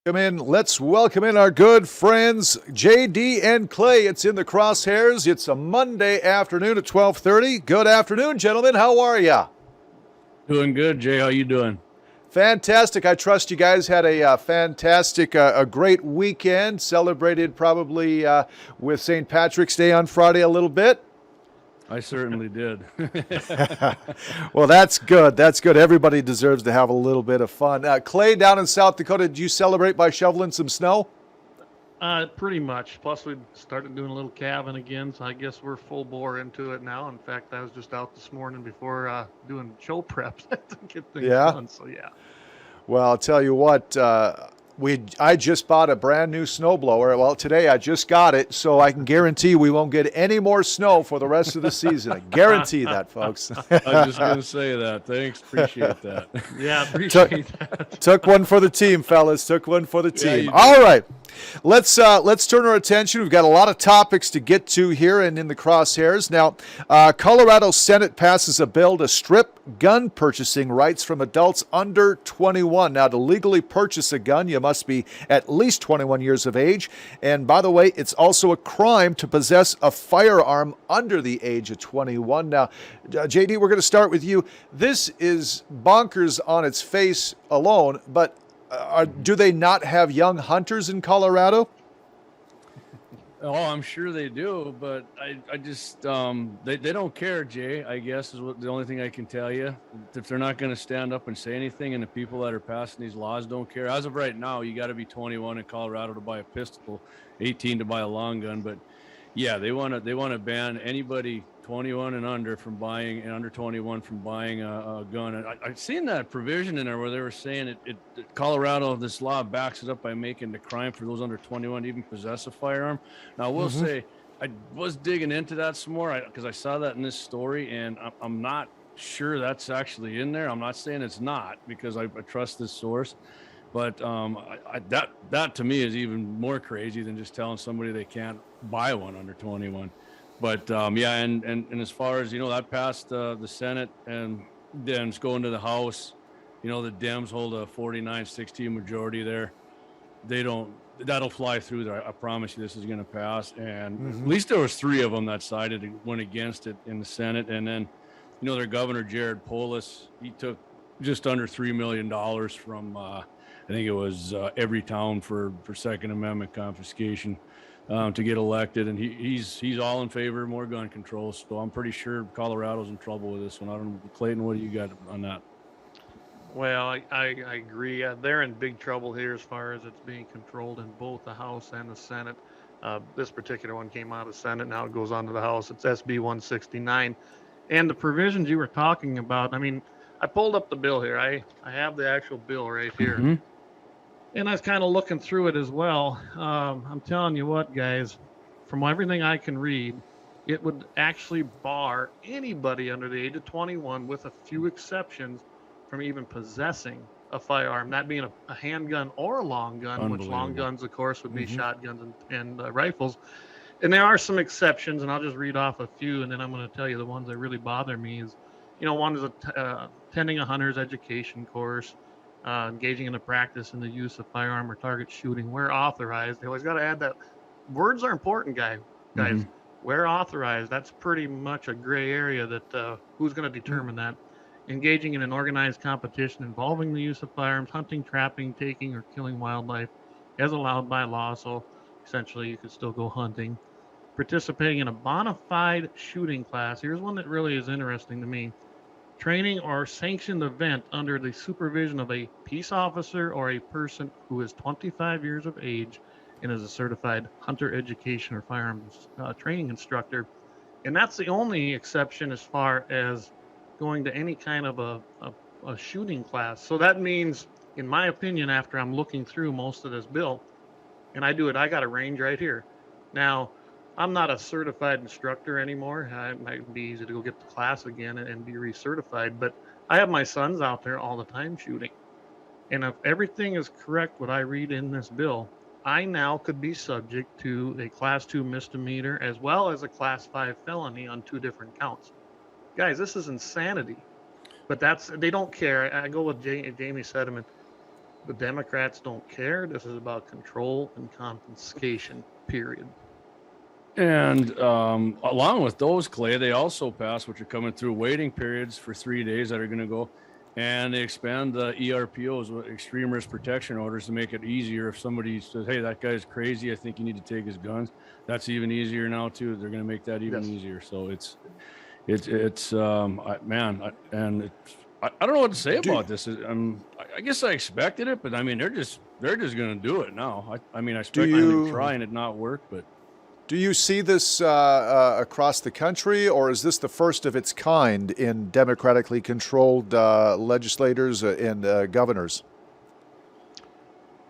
Let's welcome in our good friends JD and Clay. It's in the Crosshairs. It's a Monday afternoon at 12:30. Good afternoon, gentlemen. How are ya? Doing good, Jay. How you doing? Fantastic. I trust you guys had a fantastic, a great weekend. Celebrated probably with St. Patrick's Day on Friday a little bit. I certainly did. Well, that's good. That's good. Everybody deserves to have a little bit of fun. Clay, down in South Dakota, did you celebrate by shoveling some snow? Pretty much. Plus, we started doing a little calving again, so I guess we're full bore into it now. In fact, I was just out this morning before doing show preps to get things done. So yeah. Well, I'll tell you what. I just bought a brand new snowblower. Well, today I just got it, so I can guarantee we won't get any more snow for the rest of the season. I guarantee that, folks. I was just going to say that. Thanks. Appreciate that. Yeah, appreciate that. Took one for the team, fellas. Took one for the team. Yeah, all right. Let's turn our attention. We've got a lot of topics to get to here and in the crosshairs. Now, Colorado Senate passes a bill to strip gun purchasing rights from adults under 21. Now, to legally purchase a gun, you must be at least 21 years of age. And by the way, it's also a crime to possess a firearm under the age of 21. Now, JD, we're going to start with you. This is bonkers on its face alone, but do they not have young hunters in Colorado? Oh, I'm sure they do, but I just they don't care, Jay, I guess is the only thing I can tell you. If they're not going to stand up and say anything, and the people that are passing these laws don't care. As of right now, you got to be 21 in Colorado to buy a pistol, 18 to buy a long gun. But yeah, they want to ban anybody 21 and under from buying, and under 21 from buying a gun. And I've seen that provision in there where they were saying Colorado, this law backs it up by making the crime for those under 21 to even possess a firearm. Now, I will say, I was digging into that some more because I saw that in this story, and I'm not sure that's actually in there. I'm not saying it's not because I trust this source. But that to me is even more crazy than just telling somebody they can't buy one under 21. But yeah, and as far as, that passed the Senate, and then it's going to the House. The Dems hold a 49-16 majority there. That'll fly through there. I promise you this is going to pass. And at least there was 3 of them that went against it in the Senate. And then, their governor, Jared Polis, he took just under $3 million from, I think it was every town for Second Amendment confiscation. To get elected, and he's all in favor of more gun control. So I'm pretty sure Colorado's in trouble with this one. I don't know, Clayton, what do you got on that? Well, I agree. They're in big trouble here as far as it's being controlled in both the House and the Senate. This particular one came out of the Senate. Now it goes on to the House. It's SB 169. And the provisions you were talking about, I mean, I pulled up the bill here. I have the actual bill right here. Mm-hmm. And I was kind of looking through it as well. I'm telling you what, guys, from everything I can read, it would actually bar anybody under the age of 21, with a few exceptions, from even possessing a firearm, that being a handgun or a long gun, which long guns, of course, would be shotguns and rifles. And there are some exceptions, and I'll just read off a few, and then I'm going to tell you the ones that really bother me is, one is attending a hunter's education course, engaging in the practice in the use of firearm or target shooting where authorized. They always got to add that. Words are important, guys. Where authorized, that's pretty much a gray area that who's going to determine that. Engaging in an organized competition involving the use of firearms, hunting, trapping, taking, or killing wildlife as allowed by law. So essentially you could still go hunting. Participating in a bona fide shooting class. Here's one that really is interesting to me. Training or sanctioned event under the supervision of a peace officer or a person who is 25 years of age and is a certified hunter education or firearms training instructor. And that's the only exception as far as going to any kind of a shooting class. So that means, in my opinion, after I'm looking through most of this bill, and I got a range right here. Now, I'm not a certified instructor anymore. It might be easy to go get the class again and be recertified, but I have my sons out there all the time shooting. And if everything is correct, what I read in this bill, I now could be subject to a class 2 misdemeanor as well as a class 5 felony on 2 different counts. Guys, this is insanity. But they don't care. I go with Jamie's sentiment. The Democrats don't care. This is about control and confiscation, period. And along with those, Clay, they also passed, which are coming through, waiting periods for 3 days that are going to go. And they expand the ERPOs, extreme risk protection orders, to make it easier. If somebody says, hey, that guy's crazy, I think you need to take his guns, that's even easier now, too. They're going to make that even easier. So I don't know what to say about this. I guess I expected it, but I mean, they're just going to do it now. I expected them to try and it not work, but. Do you see this across the country, or is this the first of its kind in democratically controlled legislators and governors?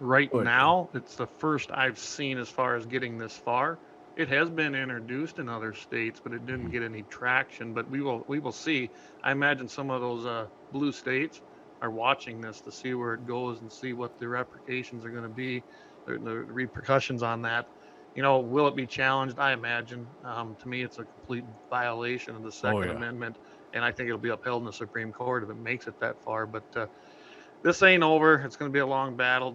Right now, it's the first I've seen as far as getting this far. It has been introduced in other states, but it didn't get any traction. But we will see. I imagine some of those blue states are watching this to see where it goes and see what the repercussions are going to be, the repercussions on that. You know, will it be challenged? I imagine. To me, it's a complete violation of the Second Amendment, and I think it'll be upheld in the Supreme Court if it makes it that far. But this ain't over. It's going to be a long battle,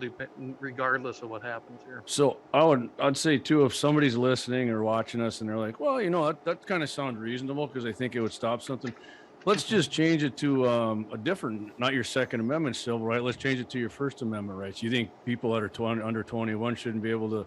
regardless of what happens here. So I'd say too, if somebody's listening or watching us and they're like, well, you know, that kind of sounds reasonable because I think it would stop something. Let's just change it to a different, not your Second Amendment civil right. Let's change it to your First Amendment rights. You think people that are under 21 shouldn't be able to,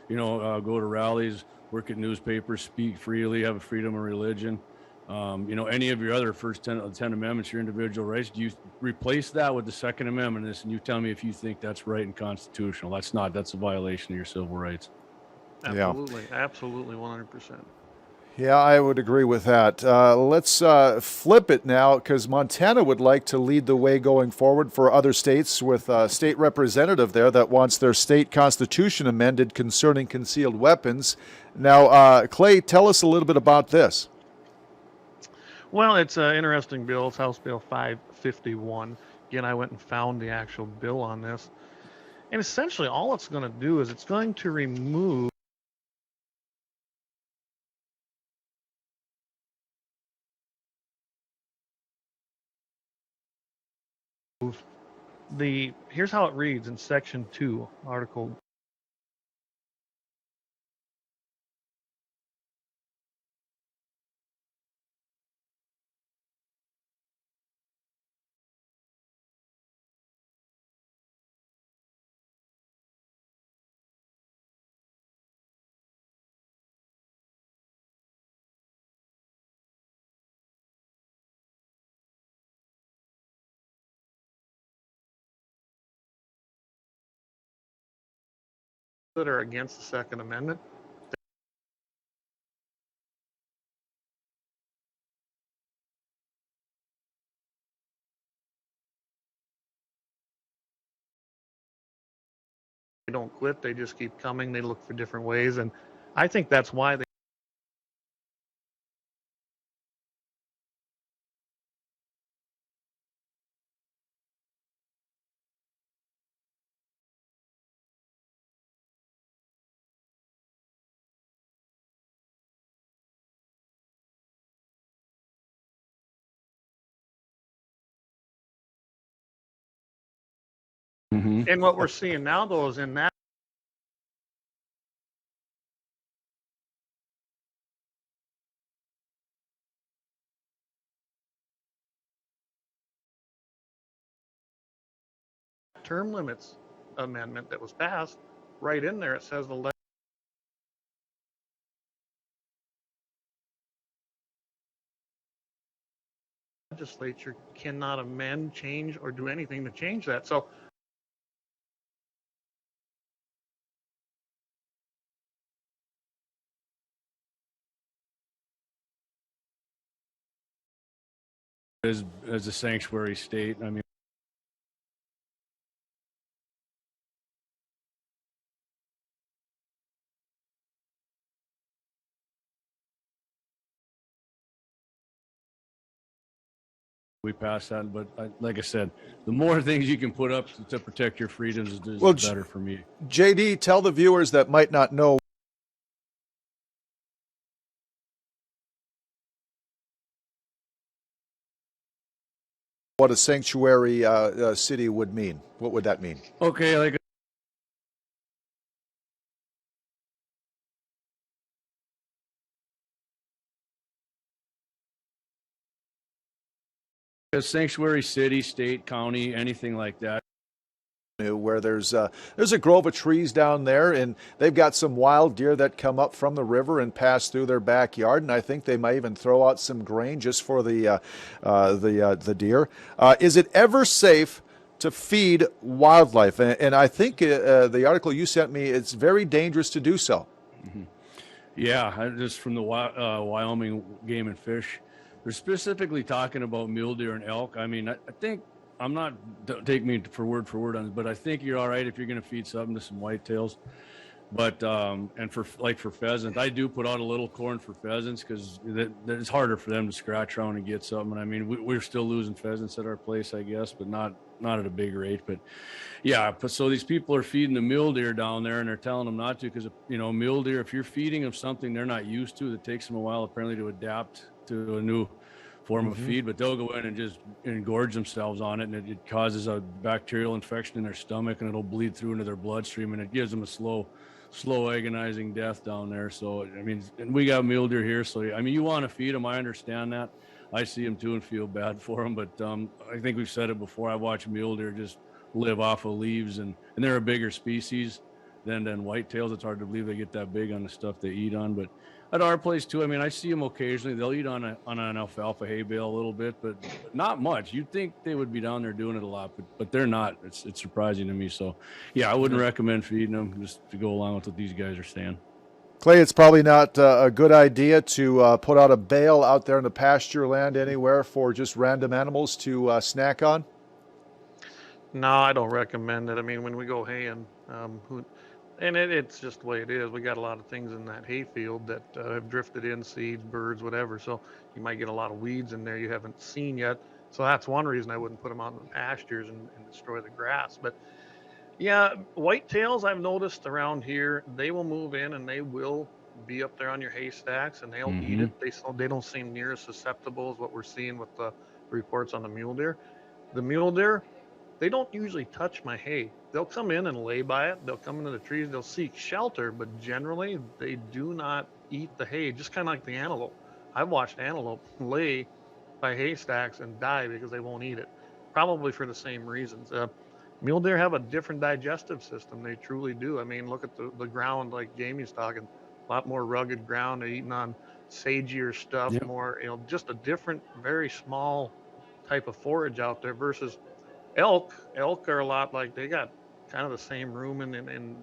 you know, go to rallies, work at newspapers, speak freely, have a freedom of religion? You know, any of your other first 10 amendments, your individual rights, do you replace that with the Second Amendment? And you tell me if you think that's right and constitutional. That's not. That's a violation of your civil rights. Absolutely. Yeah. Absolutely. 100%. Yeah, I would agree with that. Let's flip it now, because Montana would like to lead the way going forward for other states, with a state representative there that wants their state constitution amended concerning concealed weapons. Now, Clay, tell us a little bit about this. Well, it's an interesting bill. It's House Bill 551. Again, I went and found the actual bill on this. And essentially, all it's going to do is it's going to remove here's how it reads in Section 2, Article. That are against the Second Amendment. They don't quit. They just keep coming. They look for different ways. And I think that's why they And what we're seeing now, though, is in that term limits amendment that was passed, right in there, it says the legislature cannot amend, change, or do anything to change that. So as a sanctuary state, I mean, we passed that, but like I said, the more things you can put up to protect your freedoms is better for me. JD, tell the viewers that might not know what a sanctuary city would mean. What would that mean? Okay, like a sanctuary city, state, county, anything like that. Where there's a grove of trees down there, and they've got some wild deer that come up from the river and pass through their backyard, and I think they might even throw out some grain just for the deer. Is it ever safe to feed wildlife? And I think the article you sent me, it's very dangerous to do so. Yeah, just from the Wyoming Game and Fish, they're specifically talking about mule deer and elk. I mean, I think I'm not, don't take me for word on this, but I think you're all right if you're going to feed something to some whitetails. But and for pheasants, I do put out a little corn for pheasants because it's harder for them to scratch around and get something. I mean, we're still losing pheasants at our place, I guess, but not at a big rate. But yeah, so these people are feeding the mule deer down there, and they're telling them not to because mule deer, if you're feeding them something they're not used to, it takes them a while apparently to adapt to a new form of feed, but they'll go in and just engorge themselves on it, and it causes a bacterial infection in their stomach, and it'll bleed through into their bloodstream, and it gives them a slow agonizing death down there. So I mean, and we got mule deer here, so I mean, you want to feed them, I understand that. I see them too and feel bad for them, but I think we've said it before, I watch mule deer just live off of leaves, and they're a bigger species than whitetails. It's hard to believe they get that big on the stuff they eat on. But at our place too, I mean, I see them occasionally. They'll eat on an alfalfa hay bale a little bit, but not much. You'd think they would be down there doing it a lot, but they're not. It's surprising to me. So yeah, I wouldn't recommend feeding them, just to go along with what these guys are saying. Clay, it's probably not a good idea to put out a bale out there in the pasture land anywhere for just random animals to snack on. No, I don't recommend it. I mean, when we go haying, it's just the way it is. We got a lot of things in that hay field that have drifted in, seeds, birds, whatever. So you might get a lot of weeds in there you haven't seen yet. So that's one reason I wouldn't put them out in the pastures and destroy the grass. But yeah, whitetails I've noticed around here, they will move in and they will be up there on your haystacks and they'll eat it. They don't seem near as susceptible as what we're seeing with the reports on the mule deer. The mule deer, they don't usually touch my hay. They'll come in and lay by it. They'll come into the trees. They'll seek shelter, but generally they do not eat the hay, just kind of like the antelope. I've watched antelope lay by haystacks and die because they won't eat it, probably for the same reasons. Mule deer have a different digestive system. They truly do. I mean, look at the ground, like Jamie's talking, a lot more rugged ground. They're eating on sagier stuff, more, just a different, very small type of forage out there versus elk are a lot like, they got kind of the same room and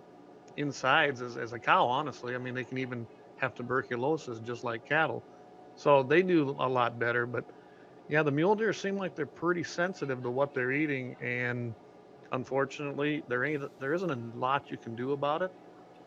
insides as a cow, honestly. I mean, they can even have tuberculosis just like cattle, so they do a lot better. But yeah, the mule deer seem like they're pretty sensitive to what they're eating, and unfortunately there isn't a lot you can do about it.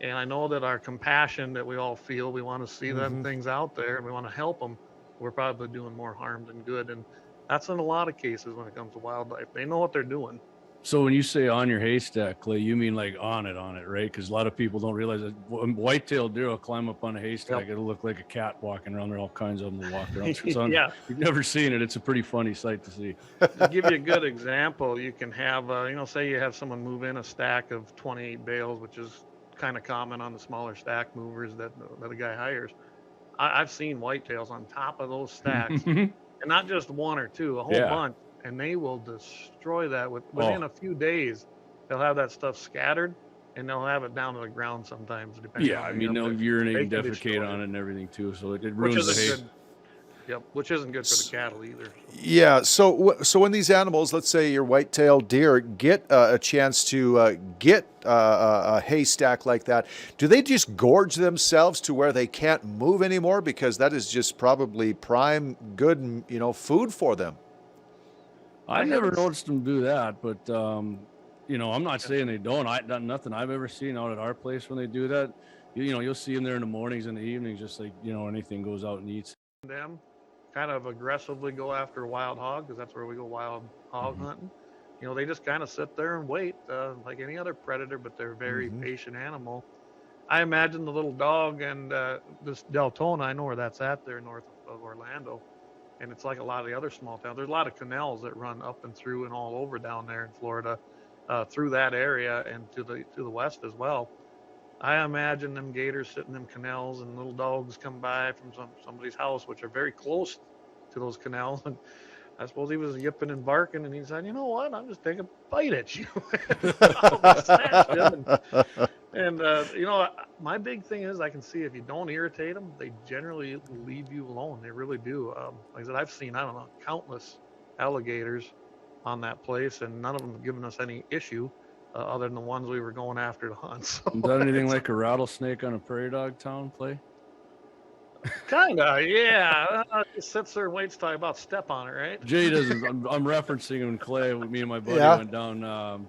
And I know that our compassion that we all feel, we want to see them things out there and we want to help them, we're probably doing more harm than good. And that's in a lot of cases when it comes to wildlife. They know what they're doing. So when you say on your haystack, Clay, you mean like on it, right? Because a lot of people don't realize that white-tailed deer will climb up on a haystack. It'll look like a cat walking around there. All kinds of them will walk around. So Yeah. If you've never seen it, it's a pretty funny sight to see. To give you a good example, you can have, say you have someone move in a stack of 28 bales, which is kind of common on the smaller stack movers that a guy hires. I've seen whitetails on top of those stacks, and not just one or two, a whole bunch, and they will destroy that within a few days. They'll have that stuff scattered, and they'll have it down to the ground sometimes. Depending on they'll urinate and defecate on it and everything too, so it ruins the hay. Which isn't good for the cattle either. Yeah. So when these animals, let's say your white-tailed deer, get a chance to get a haystack like that, do they just gorge themselves to where they can't move anymore? Because that is just probably prime good, food for them. I've never noticed them do that, but I'm not saying they don't. Nothing I've ever seen out at our place when they do that. You'll see them there in the mornings and the evenings, just like anything goes out and eats them. Kind of aggressively go after wild hog, because that's where we go wild hog hunting. They just kind of sit there and wait, like any other predator, but they're a very patient animal. I imagine the little dog and this Deltona, I know where that's at there north of Orlando, and it's like a lot of the other small towns. There's a lot of canals that run up and through and all over down there in Florida, through that area and to the west as well. I imagine them gators sitting in them canals and little dogs come by from somebody's house, which are very close to those canals. And I suppose he was yipping and barking, and he said, "You know what? I'm just taking a bite at you." And my big thing is I can see if you don't irritate them, they generally leave you alone. They really do. Like I said, I've seen, I don't know, countless alligators on that place, and none of them have given us any issue other than the ones we were going after to hunt. So Is that anything like a rattlesnake on a prairie dog town play? Kinda, yeah. It sits there and waits till I about step on it, right? Jay doesn't. I'm referencing when Clay, me and my buddy went down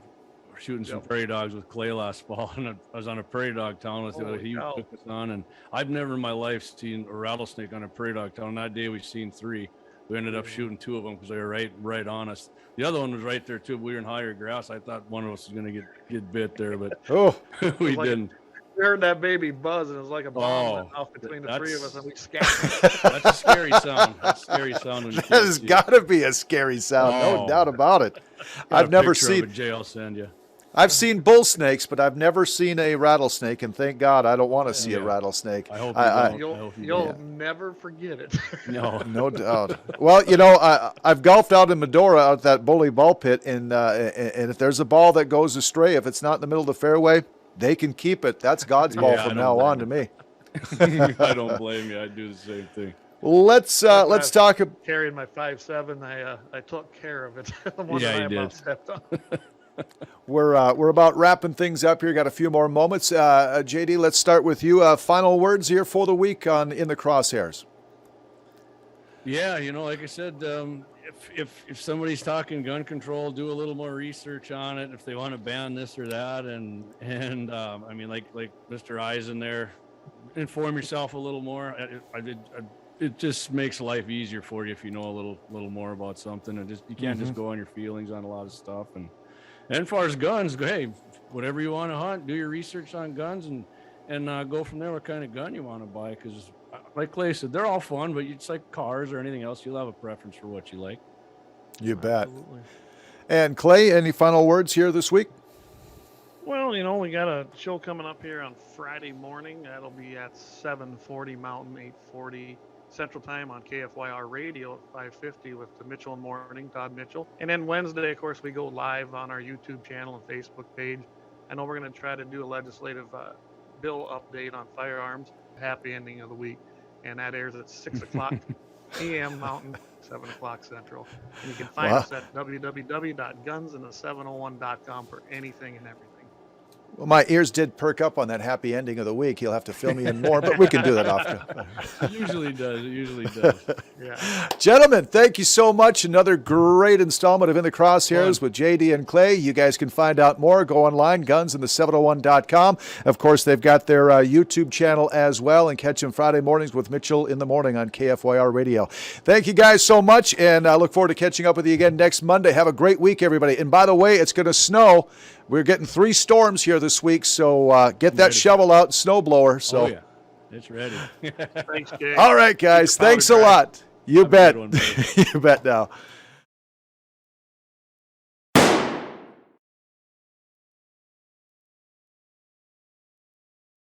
shooting some prairie dogs with Clay last fall, and I was on a prairie dog town with him. He took us on, and I've never in my life seen a rattlesnake on a prairie dog town. That day we seen 3. We ended up shooting 2 of them because they were right on us. The other one was right there too. We were in higher grass. I thought one of us was going to get bit there, but we didn't. We heard that baby buzz, and it was like a bomb went off between the 3 of us, and we scattered. That's a scary sound. That's a scary sound. When that has got to be a scary sound, no doubt about it. I've never seen. Jay, I'll send you. I've seen bull snakes, but I've never seen a rattlesnake, and thank God I don't want to see a rattlesnake. I hope you'll never forget it. No doubt. Well, I've golfed out in Medora out at that bully ball pit, and if there's a ball that goes astray, if it's not in the middle of the fairway, they can keep it. That's God's ball from now on to me. I don't blame you. I do the same thing. Let's talk. Carrying my 5.7, I took care of it. You did. Stepped on. We're about wrapping things up here. Got a few more moments. JD, let's start with you. Final words here for the week in the Crosshairs. Yeah, like I said, if somebody's talking gun control, do a little more research on it. If they want to ban this or that, and I mean, like Mr. Eisen there, inform yourself a little more. It just makes life easier for you if you know a little more about something, and you can't just go on your feelings on a lot of stuff. And as far as guns, hey, whatever you want to hunt, do your research on guns and go from there. What kind of gun you want to buy? Because like Clay said, they're all fun, but it's like cars or anything else. You'll have a preference for what you like. You bet. Absolutely. And Clay, any final words here this week? Well, we got a show coming up here on Friday morning. That'll be at 7:40 Mountain, 8:40 Central Time on KFYR Radio at 5:50 with the Mitchell in the Morning, Todd Mitchell. And then Wednesday, of course, we go live on our YouTube channel and Facebook page. I know we're going to try to do a legislative bill update on firearms, happy ending of the week. And that airs at 6 o'clock a.m. Mountain, 7 o'clock Central. And you can find us at www.gunsinthe701.com for anything and everything. Well, my ears did perk up on that happy ending of the week. He'll have to fill me in more, but we can do that after. It usually does. Yeah. Gentlemen, thank you so much. Another great installment of In the Crosshairs with JD and Clay. You guys can find out more. Go online, gunsinthe701.com. Of course, they've got their YouTube channel as well, and catch them Friday mornings with Mitchell in the Morning on KFYR Radio. Thank you guys so much, and I look forward to catching up with you again next Monday. Have a great week, everybody. And by the way, it's going to snow. We're getting 3 storms here this week, so get that shovel out, snowblower. So. Oh, yeah. It's ready. Thanks, Jay. All right, guys. Thanks a lot. You bet. You bet now.